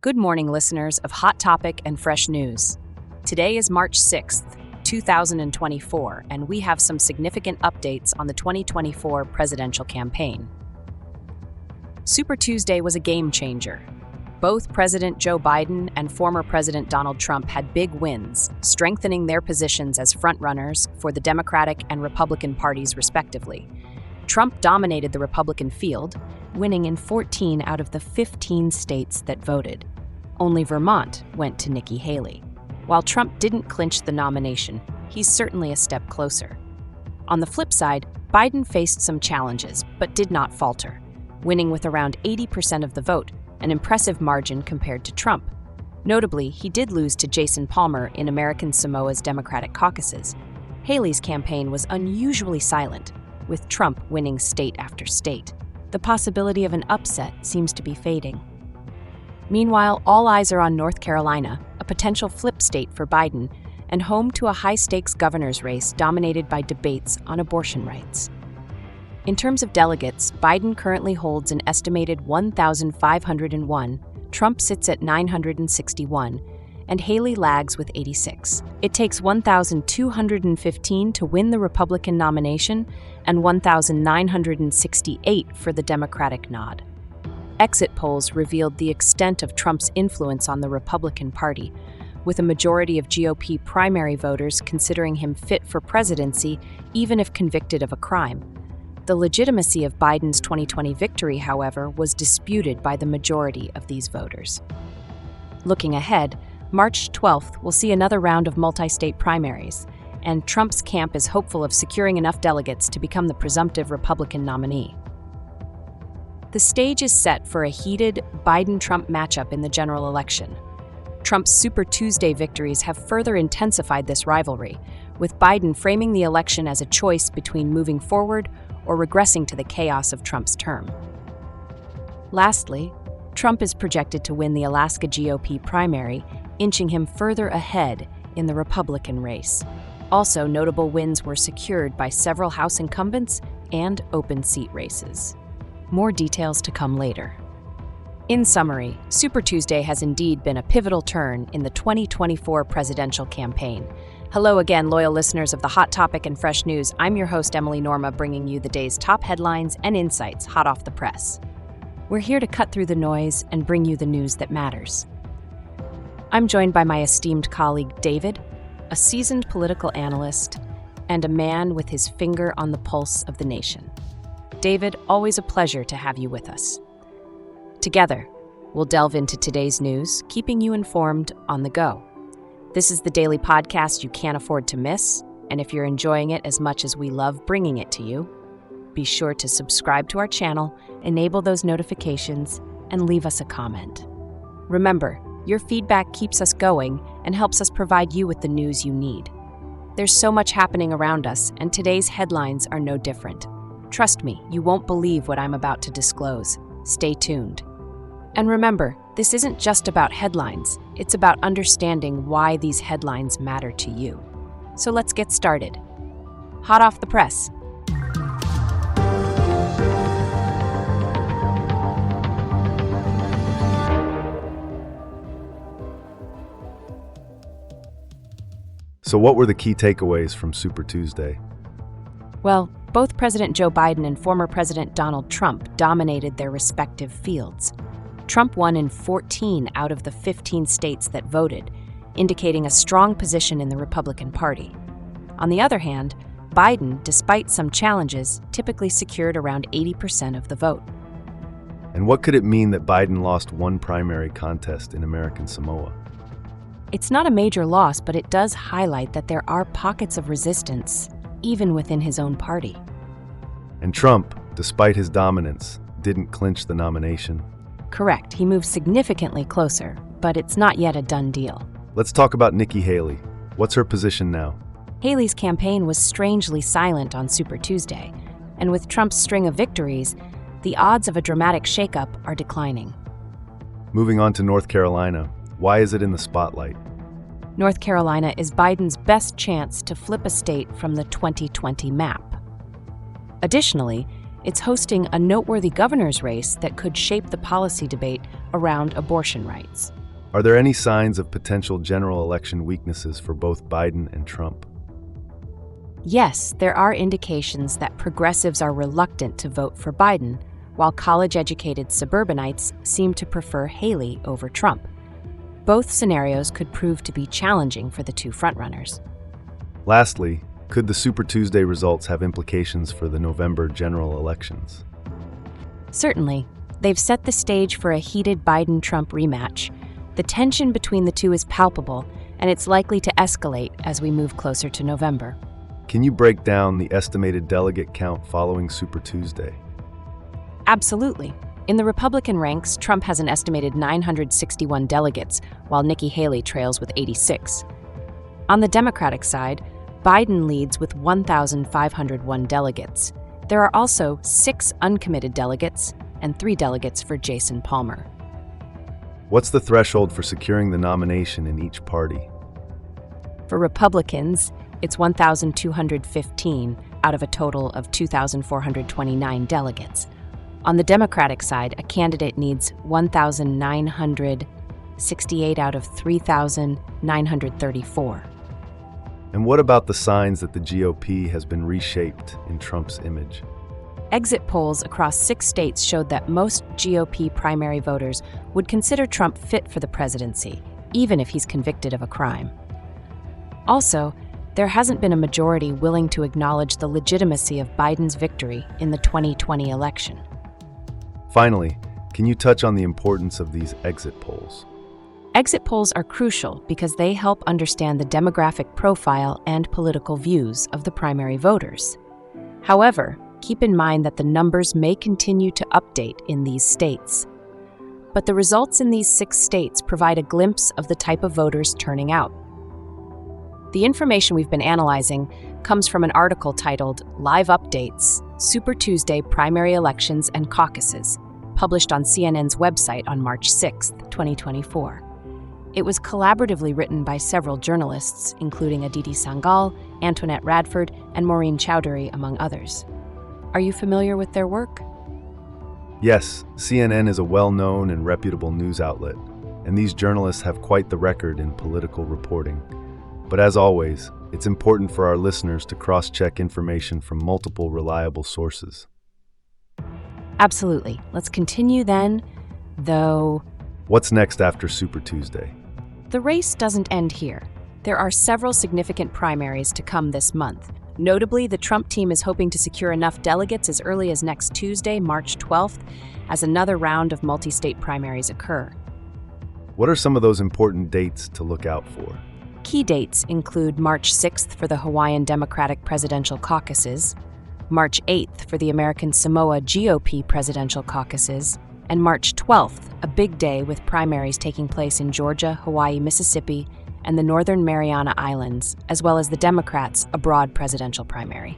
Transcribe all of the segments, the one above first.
Good morning, listeners of Hot Topic and Fresh News. Today is March 6th, 2024, and we have some significant updates on the 2024 presidential campaign. Super Tuesday was a game changer. Both President Joe Biden and former President Donald Trump had big wins, strengthening their positions as frontrunners for the Democratic and Republican parties, respectively. Trump dominated the Republican field, winning in 14 out of the 15 states that voted. Only Vermont went to Nikki Haley. While Trump didn't clinch the nomination, he's certainly a step closer. On the flip side, Biden faced some challenges, but did not falter, winning with around 80% of the vote, an impressive margin compared to Trump. Notably, he did lose to Jason Palmer in American Samoa's Democratic caucuses. Haley's campaign was unusually silent, with Trump winning state after state. The possibility of an upset seems to be fading. Meanwhile, all eyes are on North Carolina, a potential flip state for Biden, and home to a high-stakes governor's race dominated by debates on abortion rights. In terms of delegates, Biden currently holds an estimated 1,501, Trump sits at 961, and Haley lags with 86. It takes 1,215 to win the Republican nomination and 1,968 for the Democratic nod. Exit polls revealed the extent of Trump's influence on the Republican Party, with a majority of GOP primary voters considering him fit for presidency even if convicted of a crime. The legitimacy of Biden's 2020 victory, however, was disputed by the majority of these voters. Looking ahead, March 12th will see another round of multi-state primaries, and Trump's camp is hopeful of securing enough delegates to become the presumptive Republican nominee. The stage is set for a heated Biden-Trump matchup in the general election. Trump's Super Tuesday victories have further intensified this rivalry, with Biden framing the election as a choice between moving forward or regressing to the chaos of Trump's term. Lastly, Trump is projected to win the Alaska GOP primary, inching him further ahead in the Republican race. Also, notable wins were secured by several House incumbents and open seat races. More details to come later. In summary, Super Tuesday has indeed been a pivotal turn in the 2024 presidential campaign. Hello again, loyal listeners of the Hot Topic and Fresh News. I'm your host, Emily Norma, bringing you the day's top headlines and insights hot off the press. We're here to cut through the noise and bring you the news that matters. I'm joined by my esteemed colleague, David, a seasoned political analyst and a man with his finger on the pulse of the nation. David, always a pleasure to have you with us. Together, we'll delve into today's news, keeping you informed on the go. This is the daily podcast you can't afford to miss, and if you're enjoying it as much as we love bringing it to you, be sure to subscribe to our channel, enable those notifications, and leave us a comment. Remember, your feedback keeps us going and helps us provide you with the news you need. There's so much happening around us, and today's headlines are no different. Trust me, you won't believe what I'm about to disclose. Stay tuned. And remember, this isn't just about headlines. It's about understanding why these headlines matter to you. So let's get started. Hot off the press. So what were the key takeaways from Super Tuesday? Well, both President Joe Biden and former President Donald Trump dominated their respective fields. Trump won in 14 out of the 15 states that voted, indicating a strong position in the Republican Party. On the other hand, Biden, despite some challenges, typically secured around 80% of the vote. And what could it mean that Biden lost one primary contest in American Samoa? It's not a major loss, but it does highlight that there are pockets of resistance, even within his own party. And Trump, despite his dominance, didn't clinch the nomination. Correct, he moved significantly closer, but it's not yet a done deal. Let's talk about Nikki Haley. What's her position now? Haley's campaign was strangely silent on Super Tuesday, and with Trump's string of victories, the odds of a dramatic shakeup are declining. Moving on to North Carolina, why is it in the spotlight? North Carolina is Biden's best chance to flip a state from the 2020 map. Additionally, it's hosting a noteworthy governor's race that could shape the policy debate around abortion rights. Are there any signs of potential general election weaknesses for both Biden and Trump? Yes, there are indications that progressives are reluctant to vote for Biden, while college-educated suburbanites seem to prefer Haley over Trump. Both scenarios could prove to be challenging for the two frontrunners. Lastly, could the Super Tuesday results have implications for the November general elections? Certainly, they've set the stage for a heated Biden-Trump rematch. The tension between the two is palpable, and it's likely to escalate as we move closer to November. Can you break down the estimated delegate count following Super Tuesday? Absolutely. In the Republican ranks, Trump has an estimated 961 delegates, while Nikki Haley trails with 86. On the Democratic side, Biden leads with 1,501 delegates. There are also 6 uncommitted delegates and 3 delegates for Jason Palmer. What's the threshold for securing the nomination in each party? For Republicans, it's 1,215 out of a total of 2,429 delegates. On the Democratic side, a candidate needs 1,968 out of 3,934. And what about the signs that the GOP has been reshaped in Trump's image? Exit polls across 6 states showed that most GOP primary voters would consider Trump fit for the presidency, even if he's convicted of a crime. Also, there hasn't been a majority willing to acknowledge the legitimacy of Biden's victory in the 2020 election. Finally, can you touch on the importance of these exit polls? Exit polls are crucial because they help understand the demographic profile and political views of the primary voters. However, keep in mind that the numbers may continue to update in these states. But the results in these 6 states provide a glimpse of the type of voters turning out. The information we've been analyzing comes from an article titled Live Updates, Super Tuesday Primary Elections and Caucuses, published on CNN's website on March 6, 2024. It was collaboratively written by several journalists, including Aditi Sangal, Antoinette Radford, and Maureen Chowdhury, among others. Are you familiar with their work? Yes, CNN is a well-known and reputable news outlet, and these journalists have quite the record in political reporting. But as always, it's important for our listeners to cross-check information from multiple reliable sources. Absolutely. Let's continue then, though. What's next after Super Tuesday? The race doesn't end here. There are several significant primaries to come this month. Notably, the Trump team is hoping to secure enough delegates as early as next Tuesday, March 12th, as another round of multi-state primaries occur. What are some of those important dates to look out for? Key dates include March 6th for the Hawaiian Democratic Presidential Caucuses, March 8th for the American Samoa GOP Presidential Caucuses, and March 12th, a big day with primaries taking place in Georgia, Hawaii, Mississippi, and the Northern Mariana Islands, as well as the Democrats' abroad presidential primary.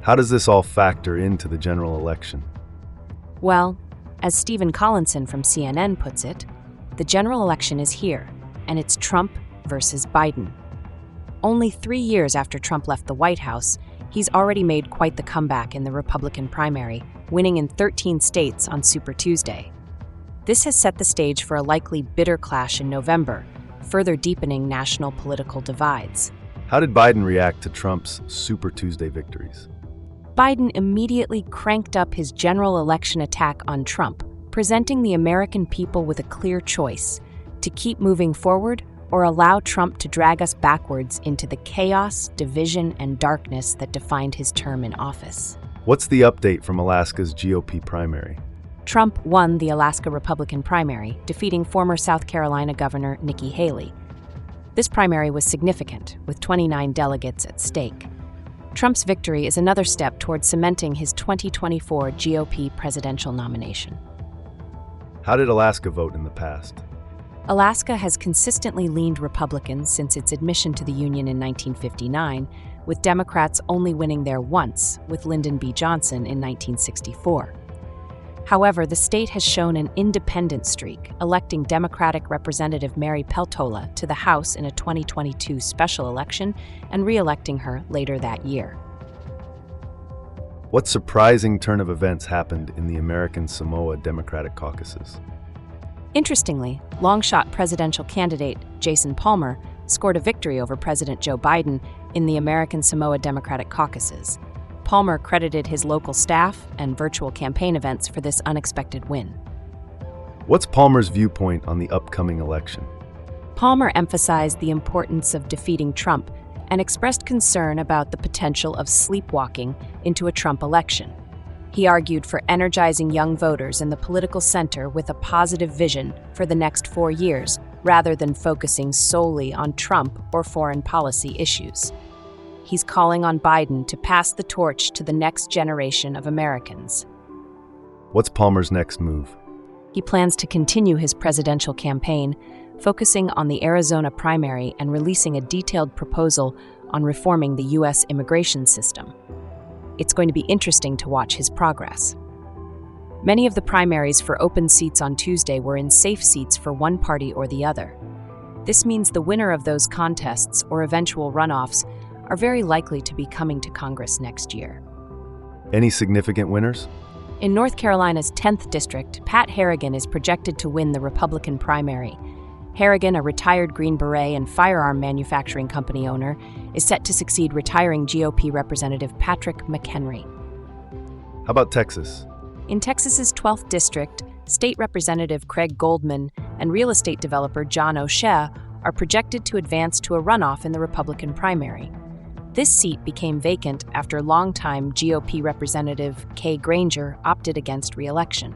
How does this all factor into the general election? Well, as Stephen Collinson from CNN puts it, the general election is here, and it's Trump versus Biden. Only 3 years after Trump left the White House, he's already made quite the comeback in the Republican primary, winning in 13 states on Super Tuesday. This has set the stage for a likely bitter clash in November, further deepening national political divides. How did Biden react to Trump's Super Tuesday victories? Biden immediately cranked up his general election attack on Trump, presenting the American people with a clear choice: to keep moving forward or allow Trump to drag us backwards into the chaos, division, and darkness that defined his term in office. What's the update from Alaska's GOP primary? Trump won the Alaska Republican primary, defeating former South Carolina Governor Nikki Haley. This primary was significant, with 29 delegates at stake. Trump's victory is another step toward cementing his 2024 GOP presidential nomination. How did Alaska vote in the past? Alaska has consistently leaned Republican since its admission to the Union in 1959, with Democrats only winning there once, with Lyndon B. Johnson in 1964. However, the state has shown an independent streak, electing Democratic Representative Mary Peltola to the House in a 2022 special election and re-electing her later that year. What surprising turn of events happened in the American Samoa Democratic caucuses? Interestingly, long-shot presidential candidate Jason Palmer scored a victory over President Joe Biden in the American Samoa Democratic caucuses. Palmer credited his local staff and virtual campaign events for this unexpected win. What's Palmer's viewpoint on the upcoming election? Palmer emphasized the importance of defeating Trump and expressed concern about the potential of sleepwalking into a Trump election. He argued for energizing young voters in the political center with a positive vision for the next 4 years, rather than focusing solely on Trump or foreign policy issues. He's calling on Biden to pass the torch to the next generation of Americans. What's Palmer's next move? He plans to continue his presidential campaign, focusing on the Arizona primary and releasing a detailed proposal on reforming the U.S. immigration system. It's going to be interesting to watch his progress. Many of the primaries for open seats on Tuesday were in safe seats for one party or the other. This means the winner of those contests or eventual runoffs are very likely to be coming to Congress next year. Any significant winners? In North Carolina's 10th district, Pat Harrigan is projected to win the Republican primary. Harrigan, a retired Green Beret and firearm manufacturing company owner, is set to succeed retiring GOP Representative Patrick McHenry. How about Texas? In Texas's 12th district, State Representative Craig Goldman and real estate developer John O'Shea are projected to advance to a runoff in the Republican primary. This seat became vacant after longtime GOP Representative Kay Granger opted against re-election.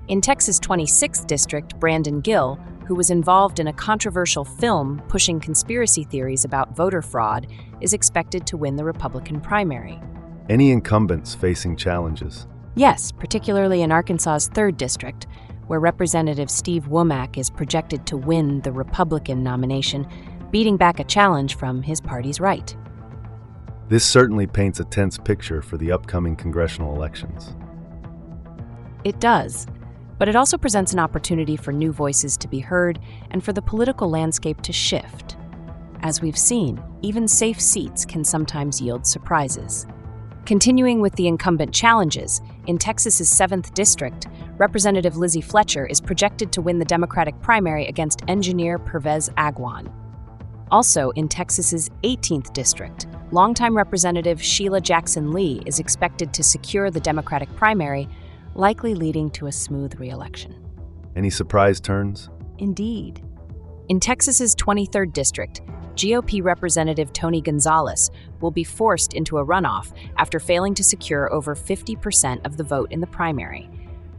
In Texas' 26th district, Brandon Gill, who was involved in a controversial film pushing conspiracy theories about voter fraud, is expected to win the Republican primary. Any incumbents facing challenges? Yes, particularly in Arkansas's 3rd district, where Representative Steve Womack is projected to win the Republican nomination, beating back a challenge from his party's right. This certainly paints a tense picture for the upcoming congressional elections. It does. But it also presents an opportunity for new voices to be heard and for the political landscape to shift. As we've seen, even safe seats can sometimes yield surprises. Continuing with the incumbent challenges, in Texas's 7th district, Representative Lizzie Fletcher is projected to win the Democratic primary against engineer Pervez Agwan. Also, in Texas's 18th district, longtime Representative Sheila Jackson Lee is expected to secure the Democratic primary, likely leading to a smooth re-election. Any surprise turns? Indeed. In Texas's 23rd district, GOP Representative Tony Gonzalez will be forced into a runoff after failing to secure over 50% of the vote in the primary.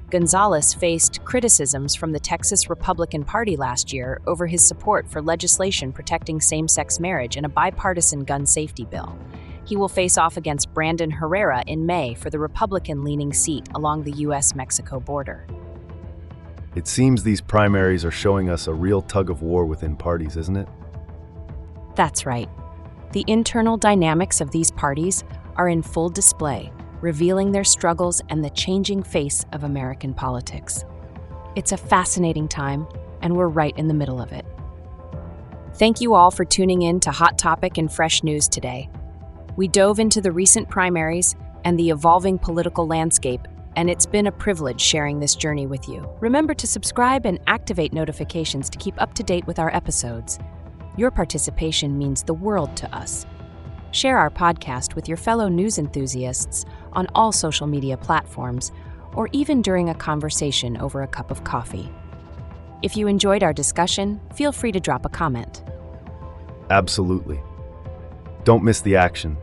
Gonzalez faced criticisms from the Texas Republican Party last year over his support for legislation protecting same-sex marriage and a bipartisan gun safety bill. He will face off against Brandon Herrera in May for the Republican-leaning seat along the U.S.-Mexico border. It seems these primaries are showing us a real tug-of-war within parties, isn't it? That's right. The internal dynamics of these parties are in full display, revealing their struggles and the changing face of American politics. It's a fascinating time, and we're right in the middle of it. Thank you all for tuning in to Hot Topic and Fresh News today. We dove into the recent primaries and the evolving political landscape, and it's been a privilege sharing this journey with you. Remember to subscribe and activate notifications to keep up to date with our episodes. Your participation means the world to us. Share our podcast with your fellow news enthusiasts on all social media platforms, or even during a conversation over a cup of coffee. If you enjoyed our discussion, feel free to drop a comment. Absolutely. Don't miss the action.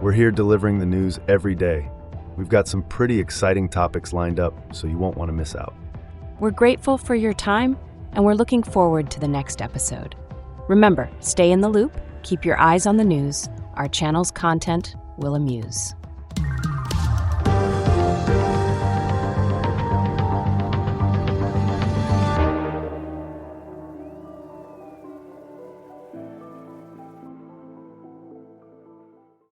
We're here delivering the news every day. We've got some pretty exciting topics lined up, so you won't want to miss out. We're grateful for your time, and we're looking forward to the next episode. Remember, stay in the loop, keep your eyes on the news. Our channel's content will amuse.